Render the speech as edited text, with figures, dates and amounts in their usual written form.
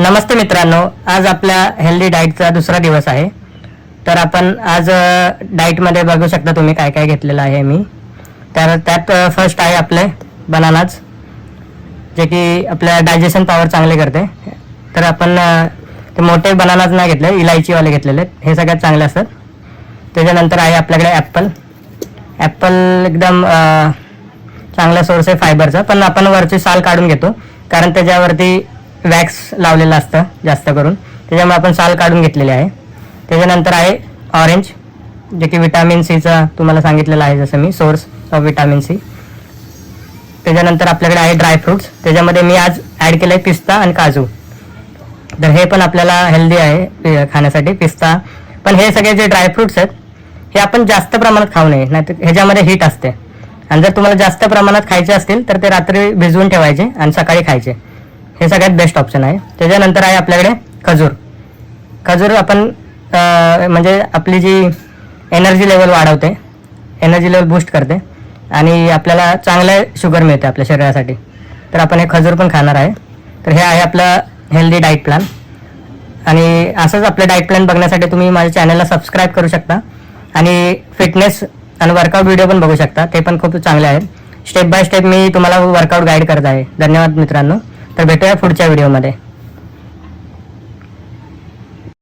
नमस्ते मित्रांनो, आज आपल्या हेल्दी डाएटचा दुसरा दिवस आहे. तर आपण आज डाएटमध्ये बघू शकता तुम्ही काय काय घेतलेलं आहे मी. तर त्यात फर्स्ट आहे आपले बनानाज, जे की आपल्या डायजेशन पॉवर चांगले करते. तर आपण ते मोठे बनानाज नाही घेतले, इलायचीवाले घेतलेले, हे सगळ्यात चांगले असतात. त्याच्यानंतर आहे आपल्याकडे ॲपल एकदम चांगला सोर्स आहे फायबरचा, पण आपण वरची साल काढून घेतो कारण त्याच्यावरती वॅक्स लावलेलं असतं जास्त करून, त्याच्यामुळे आपण साल काढून घेतलेली आहे. त्याच्यानंतर आहे ऑरेंज, जे की विटॅमिन सीचा तुम्हाला सांगितलेलं आहे जसं मी, सोर्स ऑफ विटॅमिन सी. त्याच्यानंतर आपल्याकडे आहे ड्रायफ्रुट्स, त्याच्यामध्ये मी आज ॲड केलं आहे पिस्ता आणि काजू. तर हे पण आपल्याला हेल्दी आहे खाण्यासाठी, पिस्ता. पण हे सगळे जे ड्रायफ्रुट्स आहेत हे आपण जास्त प्रमाणात खाऊ नये, नाहीतर ह्याच्यामध्ये हीट असते. आणि जर तुम्हाला जास्त प्रमाणात खायचे असतील तर ते रात्री भिजवून ठेवायचे आणि सकाळी खायचे, हे सगळ्यात बेस्ट ऑप्शन आहे. त्याच्यानंतर आहे आपल्याकडे खजूर आपण म्हणजे आपली जी एनर्जी लेवल वाढवते, एनर्जी लेवल बूस्ट करते आणि आपल्याला चांगलं शुगर मिळते आपल्या शरीरासाठी. तर आपण हे खजूर पण खाणार आहे. तर हे आहे आपलं हेल्दी डाईट प्लॅन. आणि असंच आपलं डाईट प्लॅन बघण्यासाठी तुम्ही माझ्या चॅनलला सबस्क्राईब करू शकता आणि फिटनेस आणि वर्कआउट व्हिडिओ पण बघू शकता, ते पण खूप चांगले आहेत. स्टेप बाय स्टेप मी तुम्हाला वर्कआउट गाईड करत आहे. धन्यवाद मित्रांनो. तर भेटूया पुढच्या व्हिडिओमध्ये.